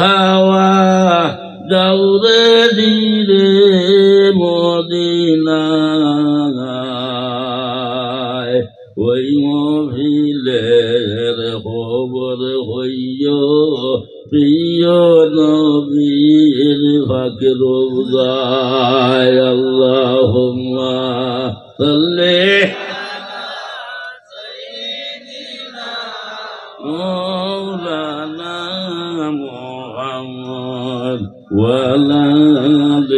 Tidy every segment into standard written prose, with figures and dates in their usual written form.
হাওয়া যাওরে ধীরে মদিনায় ওই মহিলের খবর হইয় প্রিয় নবীর ফাঁকে রোজায় আল্লাহুম্মা সাল্লি مولانا محمد وعلى آل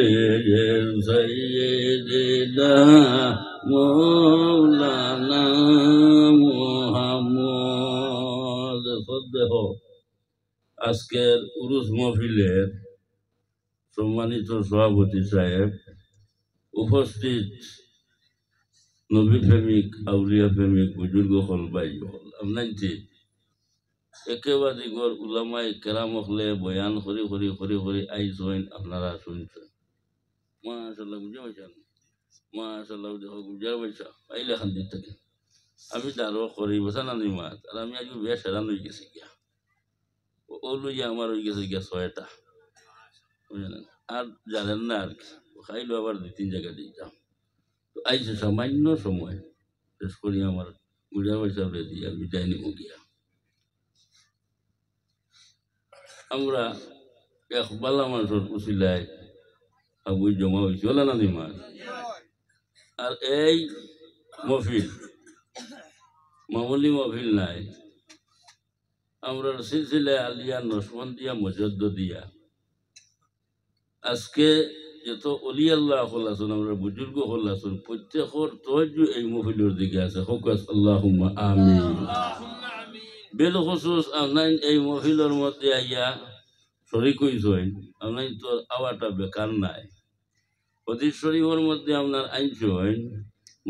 سيدنا مولانا محمد সদ্দেহ আজকের উরুস মাহফিলের সম্মানিত সভাপতি সাহেব, উপস্থিত নবী প্রেমিক আউলিয়া প্রেমিক বুজুর্গ হল ভাই হল আপনাকে একেবারে গর উলামায়ে কেরাম হলে বয়ান করি করি করি করি আইস হইন আপনারা শুনছেন। মাশাআল্লাহ বুঝা পাইছেন, মাশাআল্লাহ দেখো বুঝা পাইছা আইলে খান দিতে থাকে আমি দাঁড়ো করি বসা না মাত আর আমি আজ বেশ হেরান হয়ে গেছি গিয়া ও লইয়া আমার হয়ে গেছে গিয়া 6টা বুঝলেন আর জানেন না আর কি খাইলো আবার 2-3 জায়গা দিতাম তো আইসে সামান্য সময় শেষ করি আমার বুঝা পাইছা দিয়া বিদায় নিব গিয়া। আমরা এক বালা মানুষের উচিলায় আবুই জমা হয়েছি হল না নিমাজ আর এই মহফিল মামুলি মহফিল নাই, আমরা সিলসিলায় আলিয়া নসবন্দিয়া মুজাদ্দিদিয়া আজকে যত অলি আল্লাহ হল আছেন আমরা বুজুর্গ হল আছেন প্রত্যেকের তওয়াজ্জু এই মহফিলের দিকে আছে। হকাস আল্লাহুম্মা আমিন। বেলখুসুস আপনার এই মহফিলের মধ্যে আইয়া শরীক হইছেন, আপনার তোর আওয়াটা বেকার নাই। হাদিস শরীফের মধ্যে আপনার আইনছেন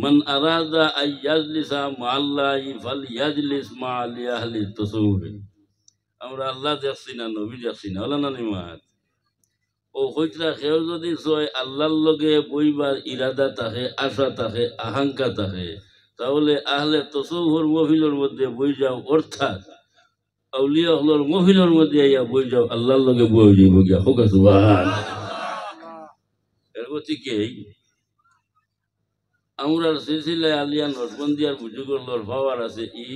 মান আরাদা আন ইয়াজলিসা মা'আল্লাহি ফালইয়াজলিস মা'a আহলি তাসাউফ। আমরা আল্লাহ দেখছি না নবী দেখছি না হলো না নিমাত ও হইতরা কেউ যদি চয় আল্লাহর লগে বইবার ইরাদা থাকে, আশা থাকে, আকাঙ্ক্ষা থাকে তাহলে আহলে তাসাউফের মহফিলের মধ্যে বই যাও, অর্থাৎ আউলিয়া হলর মহফিলের মধ্যে আইয়া বই যাও আল্লাহর লগে বই যাইব গিয়া। হোক সুবহান। এর গতিকেই আমরা সিলসিলায় আলিয়া নসবন্দিয়ার বুজুর্গর পাওয়ার আছে ই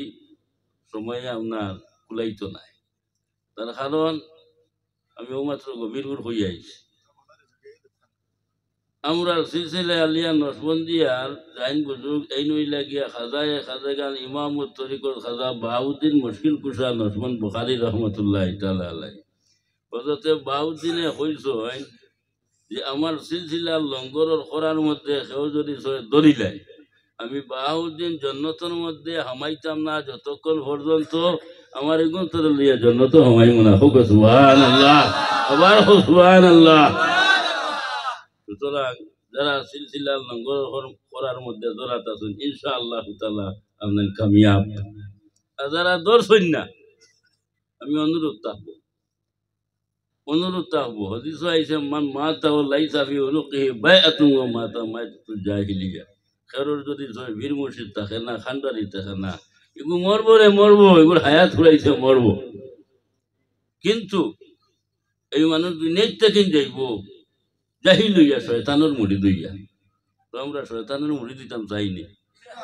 সময়ে আপনার কুলাইতো নাই, তার কারণ আমি ওমাত্র গভীরপুর হয়ে আইছি। আমরা সিলসিলায় আলিয়া নসবন্দিয়ার জাইন বুজুর্গ এই নইলা গিয়া খাজায়ে খাজাগান ইমামুত তরিকত খাজা বাহাউদ্দিন মুশকিল কুশা নসবন্দ বুখারী রহমতুল্লাহ তাআলা আলাইহি হযরতে বাহাউদ্দিনে কইছেন যে আমার সিলসিলার লঙ্গরের খরার মধ্যে কেউ যদি দরিলাই আমি বাহাউদ্দিন জন্নতের মধ্যে হামাইতাম না যতক্ষণ পর্যন্ত আমার এগুন তোর লিয়া জন্নত হামাইব না। হোক সুবহানাল্লাহ, আবার হোক সুবহানাল্লাহ। সুতরাং যারা সিলসিলার লঙ্গর করার মধ্যে জড়াত আছেন ইনশাআল্লাহ তাআলা আপনার কামিয়াব, আর যারা দর্শন না আমি অনুরোধ থাকবো হাদিস আইছে মান মাতা ও লাইসা ফি উনুকিহি বাইআতুন ওয়া মাতা মাইতাতুল জাহিলিয়া। কারোর যদি বীর মুর্শিদ থাকে না, খানদারি থাকে না, এগুলো মরবো রে মরবো, এগুলো হায়াত ফুরাইছে মরবো, কিন্তু এই মানুষ নেট থেকে যাইব জাহিল হইয়া শয়তানের মুড়ি দইয়া। তো আমরা শয়তানের মুড়ি দিতাম চাইনি,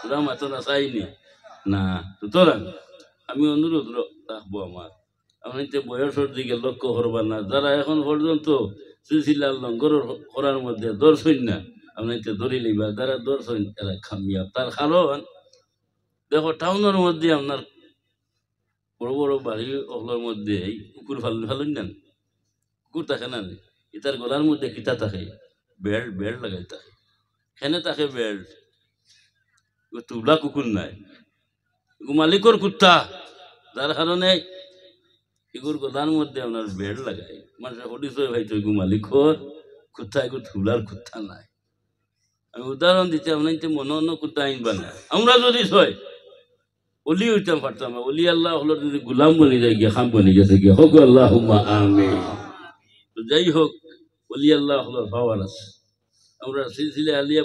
ওরা মাথা না চাইনি না। সুতরাং আমি অনুরোধ রাখবো আমার আপনাদের বয়সের দিকে লক্ষ্য করবার না, যারা এখন পর্যন্ত সিলসিলার লঙ্গর করার মধ্যে দর্শন না আপনাকে ধরে লইবা, যারা দর্শন এরা কামিয়াব। তার কারণ দেখো টাউনের মধ্যে আপনার বড় বড় বাড়ি ওগুলোর মধ্যে কুকুর ফালুন না, কুকুর থাকে না, এটার গলার মধ্যে কিতা থাকে বেল্ট, বেল্ট লাগাই থাকে, সেনে থাকে বেল্ট, তুলা কুকুর নাই, মালিকর কুত্তা, যার কারণে এগুর গলার মধ্যে আপনার বেল্ট লাগাই। মানুষ হরিচয় ভাই তো এগু মালিকর কুত্তা, এগু তুলার কুত্তা নাই। আমি উদাহরণ দিতে আপনার মনে অন্য কুত্তা আইনবা না, আমরা যদি ছয় অলি হইতাম পারতাম না। অলি আল্লাহ হলো যদি গুলাম বনি যায় গিয়া খাম বনি গেছে গিয়া। হোক আল্লাহুম্মা আমিন। তো যাই হোক অলি আল্লাহ হলোর পাওয়ার আছে, আমরা সিলসিলা আলিয়া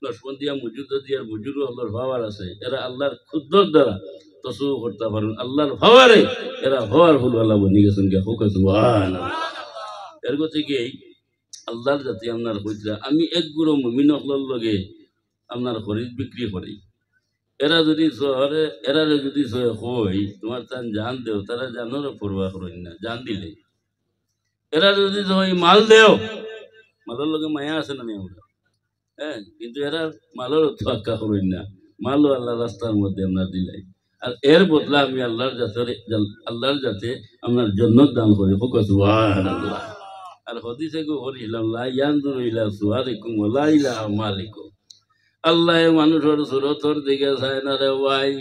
নসবন্দিয়া মুজুদ্দিয়ার বুজুর্গ হলোর পাওয়ার আছে, এরা আল্লাহর খুদ্দর দ্বারা তসু করতে পারেন আল্লাহর ভাবারে এরা হওয়ার ফুল আল্লাহ বনি গেছেন কে হোক সুবহানাল্লাহ। এর কথা কি আল্লাহর জাতি আপনার কইরা আমি এক গুরু মুমিন হলর লগে আপনার খরিদ বিক্রি করি। এরা যদি শহরে এরা যদি হই তোমার তান জান দেও তারা জানোর পড়বা করেন না জান দিলে। এরা যদি মাল দেও মালের লগে মায়া আছে না আমরা, হ্যাঁ, কিন্তু এরা মালের তোয়াক্কা করেন না, মালও আল্লাহ রাস্তার মধ্যে আপনার দিলাই। আর এর বদলা আমি আল্লাহর যাতে আপনার জন্নত দান করি হোক সুবহানাল্লাহ। আর হদিসে গো হরিলাম লা ইয়ানজুরু ইলা সুওয়ারিকুম ওয়া লা ইলা আমালিকুম। আল্লাহ মানুষের সুরতর দিকে চায় না রে ভাই।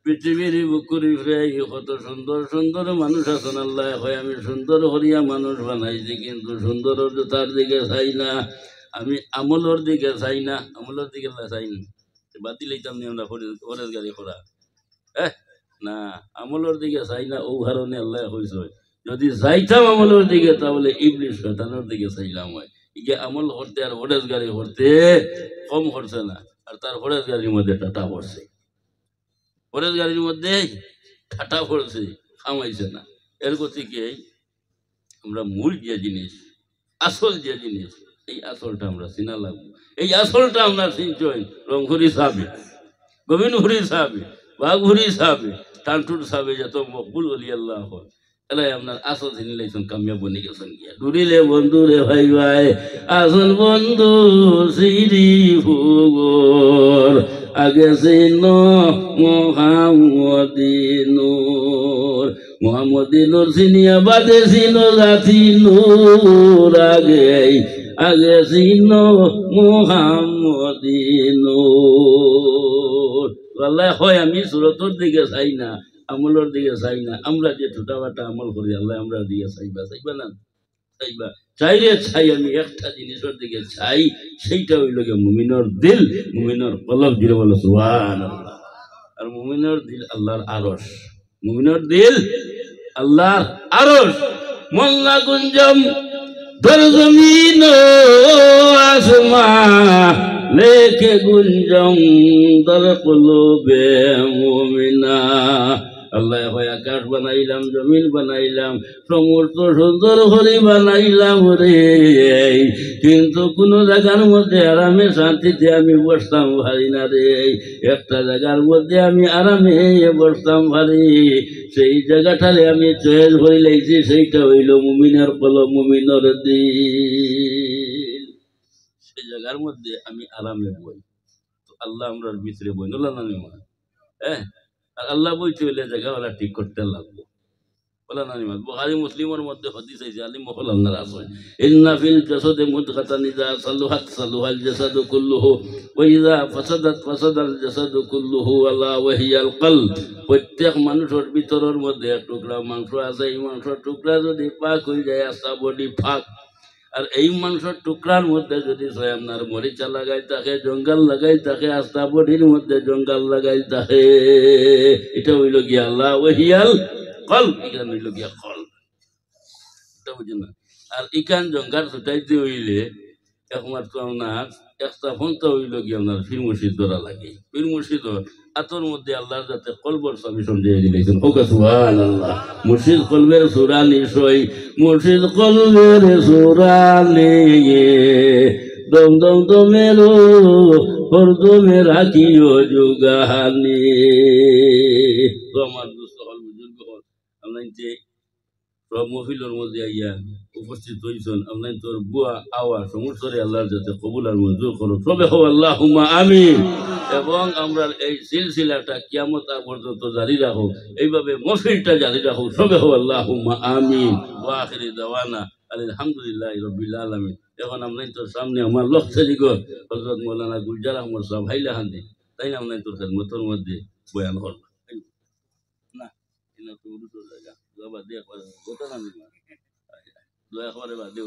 পৃথিবীর বুকুরি ফ্রাই কত সুন্দর সুন্দর মানুষ আছেন, আল্লাহ হয় আমি সুন্দর হরিয়া মানুষ বানাইছি, কিন্তু সুন্দর তার দিকে চাই না, আমি আমলের দিকে চাই না, আমলের দিকে চাই না। বাতিল হইতাম নি আমরা ফরেজ গাড়ি করা, হ্যাঁ না, আমলের দিকে চাই না। ও কারণে আল্লাহ কইছে যদি যাইতাম আমলের দিকে তাহলে ইবলিস শয়তানের দিকে চাইলাম হয়। ইকে আমল করতে আর ফরেজ গাড়ি করতে কম করছে না, আর তার ফরেজ গাড়ির মধ্যে টাটা পড়ছে, ফরেজ গাড়ির মধ্যে ঠাটা পড়ছে, খামাইছে না। এর গতিকে আমরা মূল যে জিনিস, আসল যে জিনিস, এই আসলটা আমরা চিনা লাগবো। এই আসলটা আমরা চিনছই রংঘুরি সাহেবে, গোবিন্দপুরি সাহেবে, বাঘুরি সাহেবে, টানটুর সাহেবে, যত মকবুল অলি আল্লাহ হয় এলাই আপনার আসল চিনি লাইছেন কামিয়া বনি গেছেন গিয়া। ডুরিলে বন্ধু রে ভাই ভাই, আসল বন্ধু শ্রী ভুগর আগে চিন মোহাম্মদিনুর, মোহাম্মদিনুর চিনিয়া বাদে চিন জাতি নূর, আগে আগে চিন মোহাম্মদিনুর। আল্লাহ হয় আমি সুরতর দিকে চাই না, আমলের দিকে চাই না। আমরা যে ছোটা বাটা আমল করি আল্লাহ আমরা দিকে চাইবা, চাইবা না চাইবা, চাইরে চাই আমি একটা জিনিসের দিকে চাই, সেইটা হইল গিয়ে মুমিনের দিল, মুমিনের কলব, দিলে বলো সুবহানাল্লাহ। আর মুমিনের দিল আল্লাহর আরশ, মুমিনের দিল আল্লাহর আরশ। মোল্লা গুঞ্জম দর জমিন আসমা লেকে গুঞ্জম দর কুলুবে মুমিনা। আল্লাহ হয় আকাশ বানাইলাম, জমিন বানাইলাম, সমস্ত সুন্দর করে বানাইলাম রে, কিন্তু কোন জায়গার মধ্যে আরামে শান্তিতে আমি বসতাম পারি না রে। একটা জায়গার মধ্যে আমি আরামে বসতাম পারি, সেই জায়গাটারে আমি চয়েস হয়ে লাইছি, সেইটা হইল মুমিনের কলব, মুমিনের দিল। সেই জায়গার মধ্যে আমি আরামে বই, তো আল্লাহ আমরা ভিতরে বই নলা না নিমা, হ্যাঁ। আর আল্লাহ বইতে হইলে জায়গাওয়ালা ঠিক করতে লাগবো, বলা না নিমা। বুখারী মুসলিমের মধ্যে হাদিস আছে, আলী মহল আল্লাহর আছে, ইন্না ফিল জাসাদি মুদগাতান ইযা সালুহাত সালুহাল জাসাদু কুল্লুহু ওয়া ইযা ফাসাদাত ফাসাদাল জাসাদু কুল্লুহু আলা ওয়া হিয়াল কলব। প্রত্যেক মানুষের ভিতরের মধ্যে এক টুকরা মাংস আছে, এই মাংসের টুকরা যদি পাক হয়ে যায় আস্তা বডি ফাঁক। আর এই মাংসের টুকরার মধ্যে যদি আপনার মরিচা লাগাই থাকে, জঙ্গল লাগাই থাকে, আস্তা বডির মধ্যে জঙ্গল লাগাই থাকে, এটা হইল গিয়া আল্লাহ ওয়াহিয়াল কল, এখানে হইল গিয়া কল, এটা বুঝেন না। আর ইকান জঙ্গার ছুটাইতে হইলে একমাত্র আপনার একটা ফোনটা হইল গিয়ে আপনার ফির মুর্শিদ ধরা লাগে। ফির মুর্শিদ আতর মধ্যে আল্লাহর যাতে কলবর স্বামী সমঝাই দিলেছেন, হোক সুবহানাল্লাহ। মুর্শিদ কলবের সুরানি সই, মুর্শিদ কলবের সুরানি, দম দম দমেরো হরদমে রাখিও যুগাহানি। তো আমার দোস্ত হল বুজুর্গ হল, আমরা সব মহফিলের মধ্যে আইয়া উপস্থিত হইছেন, আপনার তোর বুয়া আওয়া সমস্যরে আল্লাহর যাতে কবুল আর মঞ্জুর করো, সবে হো আল্লাহুম্মা আমিন। এবং আমরা এই সিলসিলাটা কিয়ামত পর্যন্ত জারি রাখো, এইভাবে মহফিলটা জারি রাখো, সবে হো আল্লাহুম্মা আমিন। ওয়া আখিরি দাওয়ানা আলহামদুলিল্লাহি রাব্বিল আলামিন। এখন আপনার তোর সামনে আমার লক্ষ্য দিগর হযরত মাওলানা গুলজার আহমদ সাহেব হাইলা হান্দি, তাই না আপনার তোর খেদমতের মধ্যে বয়ান করব না, এটা তো উড়ু জায়গা বাদ দিয়ে কথা না দয়া করে বাদ দিয়ে